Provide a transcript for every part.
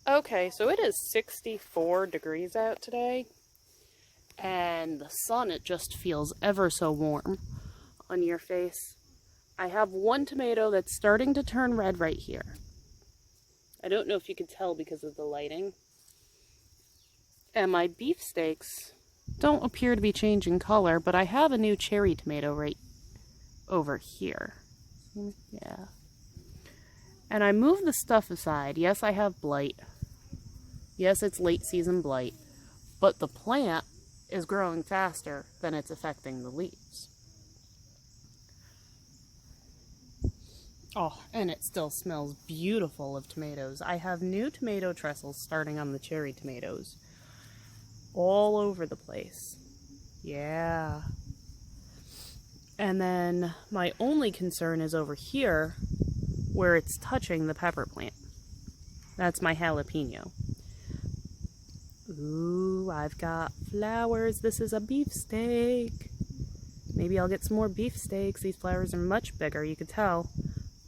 Okay, so it is 64 degrees out today, and the sun, it just feels ever so warm on your face. I have one tomato that's starting to turn red right here. I don't know if you could tell because of the lighting. And my beefsteaks don't appear to be changing color, but I have a new cherry tomato right over here. Yeah. And I moved the stuff aside. Yes, I have blight. Yes, it's late season blight, but the plant is growing faster than it's affecting the leaves. Oh, and it still smells beautiful of tomatoes. I have new tomato trestles starting on the cherry tomatoes all over the place. Yeah. And then my only concern is over here where it's touching the pepper plant. That's my jalapeno. Ooh, I've got flowers. This is a beefsteak. Maybe I'll get some more beefsteaks. These flowers are much bigger, you could tell,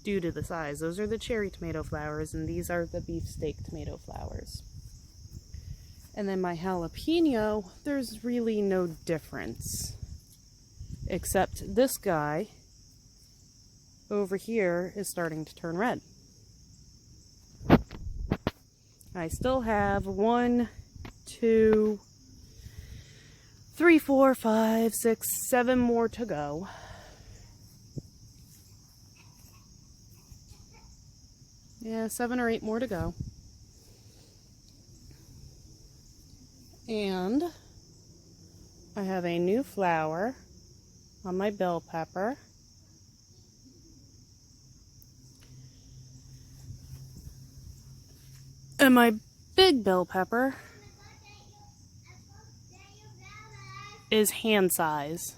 due to the size. Those are the cherry tomato flowers, and these are the beefsteak tomato flowers. And then my jalapeno, there's really no difference. Except this guy over here is starting to turn red. I still have 1, 2, 3, 4, 5, 6, 7 more to go. Yeah, 7 or 8 more to go. And I have a new flower on my bell pepper. And my big bell pepper is hand size.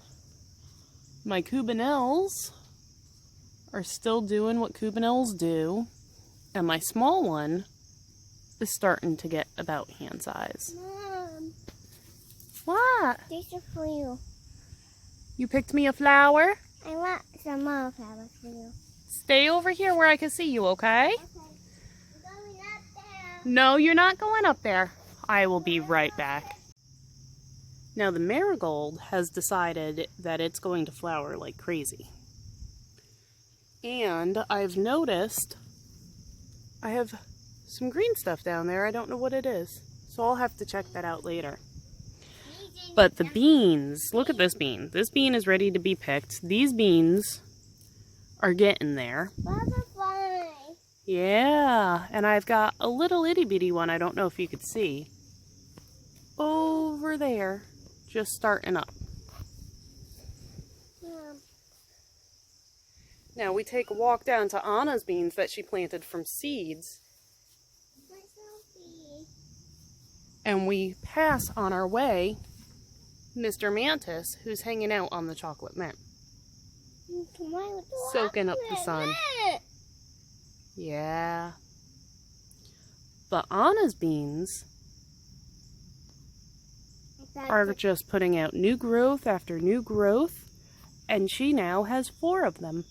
My cubanelles are still doing what cubanelles do. And my small one is starting to get about hand size. Mom. What? These are for you. You picked me a flower? I want some more flowers for you. Stay over here where I can see you, okay? Okay. I'm going up there. No, you're not going up there. I will be right back. Now the marigold has decided that it's going to flower like crazy. And I've noticed I have some green stuff down there. I don't know what it is. So I'll have to check that out later. But the beans, look at this bean. This bean is ready to be picked. These beans are getting there. Butterfly. Yeah, and I've got a little itty bitty one, I don't know if you could see, over there, just starting up. Mom. Now we take a walk down to Anna's beans that she planted from seeds, My selfie. and we pass on our way Mr. Mantis, who's hanging out on the chocolate mint, soaking up the sun. Yeah. But Anna's beans are just putting out new growth after new growth, and she now has 4 of them.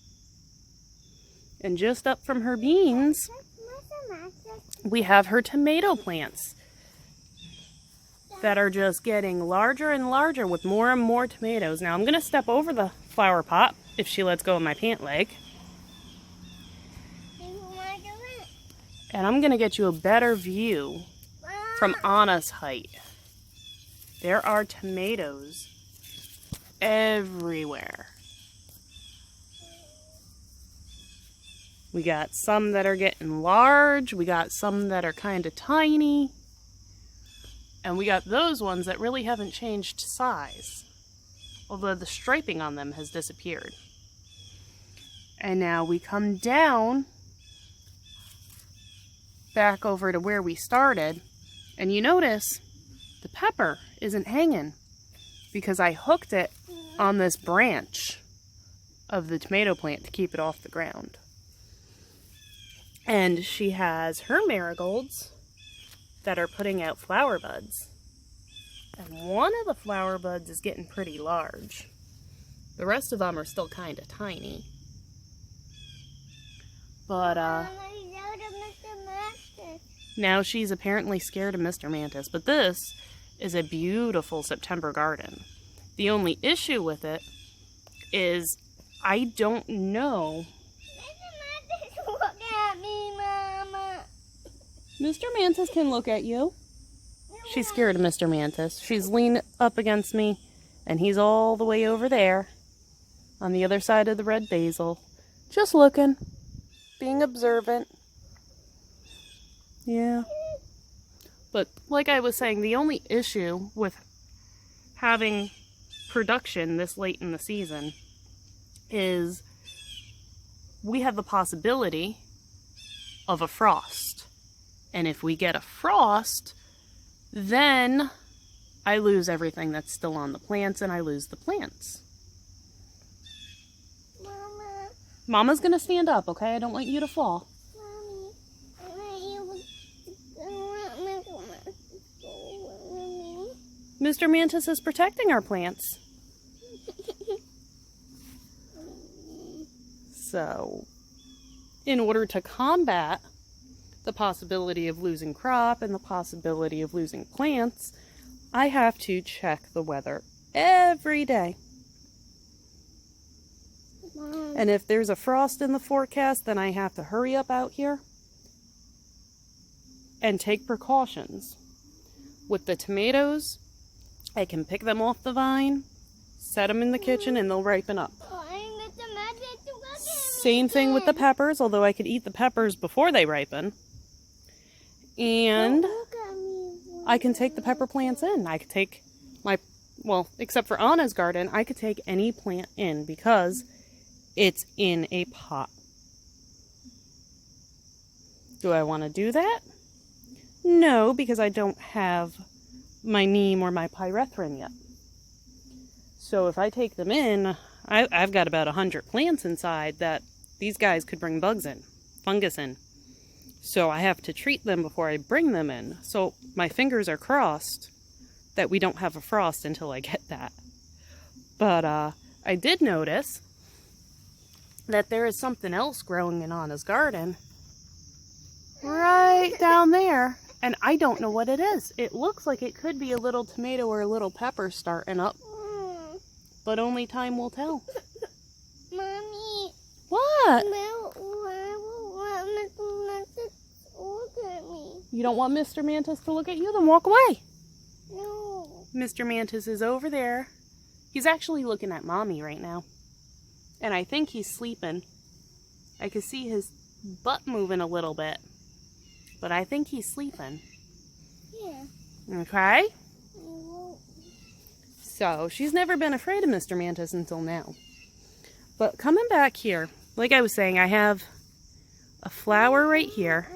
And just up from her beans, we have her tomato plants that are just getting larger and larger with more and more tomatoes. Now I'm going to step over the flower pot if she lets go of my pant leg. And I'm going to get you a better view from Anna's height. There are tomatoes everywhere. We got some that are getting large. We got some that are kind of tiny. And we got those ones that really haven't changed size, although the striping on them has disappeared. And now we come down back over to where we started, and you notice the pepper isn't hanging because I hooked it on this branch of the tomato plant to keep it off the ground. And she has her marigolds that are putting out flower buds. And one of the flower buds is getting pretty large. The rest of them are still kind of tiny. But, Now she's apparently scared of Mr. Mantis, but this is a beautiful September garden. The only issue with it is I don't know. Look at me, Mama. Mr. Mantis can look at you. She's scared of Mr. Mantis. She's leaned up against me, and he's all the way over there on the other side of the red basil. Just looking, being observant. Yeah. But like I was saying, the only issue with having production this late in the season is we have the possibility of a frost. And if we get a frost, then I lose everything that's still on the plants and I lose the plants. Mama. Mama's gonna stand up, okay? I don't want you to fall. Mommy. I want you to go with me. Mr. Mantis is protecting our plants. So, in order to combat the possibility of losing crop and the possibility of losing plants, I have to check the weather every day. Mom. And if there's a frost in the forecast, then I have to hurry up out here and take precautions. With the tomatoes, I can pick them off the vine, set them in the kitchen, and they'll ripen up. Same thing with the peppers, although I could eat the peppers before they ripen. And I can take the pepper plants in. I could take well, except for Anna's garden, I could take any plant in because it's in a pot. Do I want to do that? No, because I don't have my neem or my pyrethrin yet. So if I take them in, I've got about 100 plants inside that these guys could bring bugs in, fungus in. So I have to treat them before I bring them in. So my fingers are crossed that we don't have a frost until I get that. But I did notice that there is something else growing in Anna's garden right down there. And I don't know what it is. It looks like it could be a little tomato or a little pepper starting up. But only time will tell. Mommy. What? Look at me. You don't want Mr. Mantis to look at you? Then walk away. No. Mr. Mantis is over there. He's actually looking at Mommy right now. And I think he's sleeping. I can see his butt moving a little bit. But I think he's sleeping. Yeah. Okay? I won't. So, she's never been afraid of Mr. Mantis until now. But coming back here, like I was saying, I have a flower right here.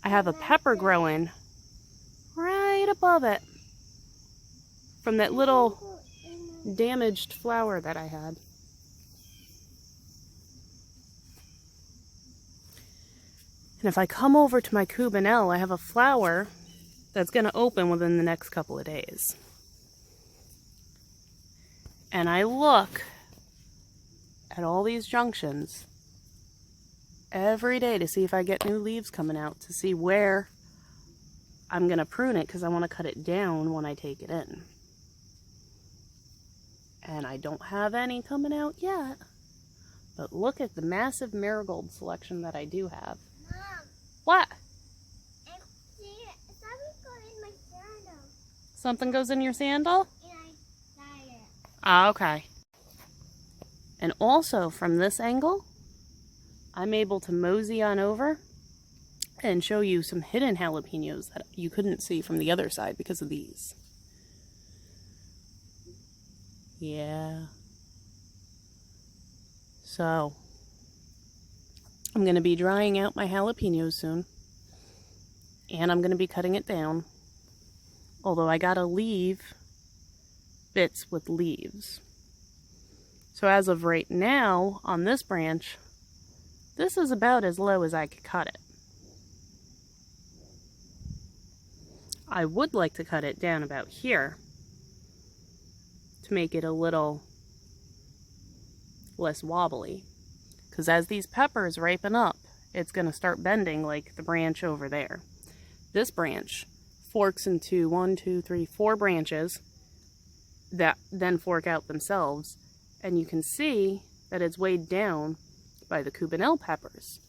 I have a pepper growing right above it from that little damaged flower that I had. And if I come over to my Cubanelle, I have a flower that's going to open within the next couple of days. And I look at all these junctions every day to see if I get new leaves coming out, to see where I'm going to prune it because I want to cut it down when I take it in. And I don't have any coming out yet. But look at the massive marigold selection that I do have. Mom. What? Something got in my sandal. Something goes in your sandal? And I got it. Ah, okay. And also from this angle, I'm able to mosey on over and show you some hidden jalapenos that you couldn't see from the other side because of these. Yeah. So, I'm going to be drying out my jalapenos soon. And I'm going to be cutting it down. Although I gotta leave bits with leaves. So as of right now, on this branch, this is about as low as I could cut it. I would like to cut it down about here to make it a little less wobbly. Because as these peppers ripen up, it's going to start bending like the branch over there. this branch forks into 4 branches that then fork out themselves. And you can see that it's weighed down by the Cubanelle peppers.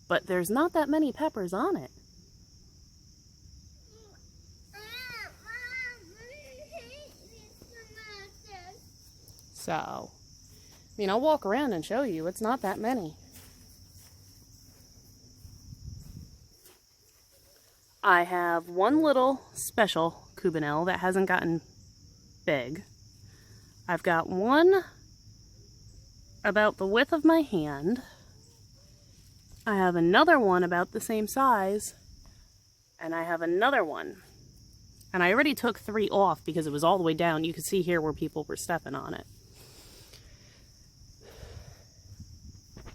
But there's not that many peppers on it. So, I mean, I'll walk around and show you. It's not that many. I have one little special Cubanelle that hasn't gotten big. I've got one about the width of my hand. I have another one about the same size. And I have another one. And I already took 3 off because it was all the way down. You can see here where people were stepping on it.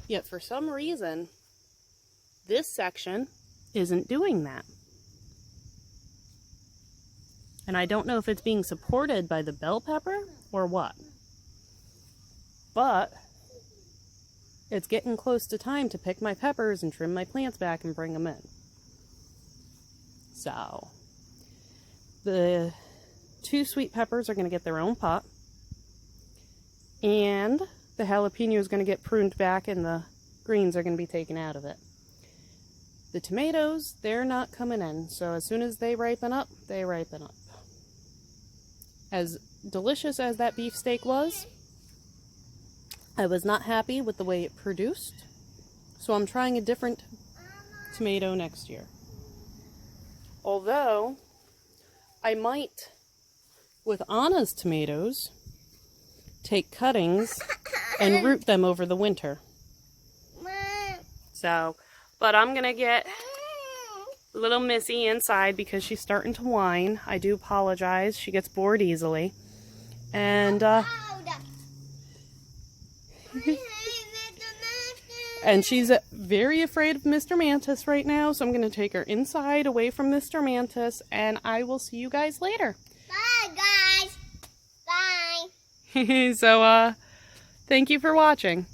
Yet for some reason, this section isn't doing that. And I don't know if it's being supported by the bell pepper or what. But it's getting close to time to pick my peppers and trim my plants back and bring them in. So the 2 sweet peppers are going to get their own pot. And the jalapeno is going to get pruned back and the greens are going to be taken out of it. The tomatoes, they're not coming in. So as soon as they ripen up, they ripen up. As delicious as that beefsteak was, I was not happy with the way it produced. So I'm trying a different tomato next year. Although, I might, with Anna's tomatoes, take cuttings and root them over the winter. So, but I'm going to get little Missy inside because she's starting to whine. I do apologize. She gets bored easily. And, and she's very afraid of Mr. Mantis right now. So I'm going to take her inside away from Mr. Mantis. And I will see you guys later. Bye, guys. Bye. So, thank you for watching.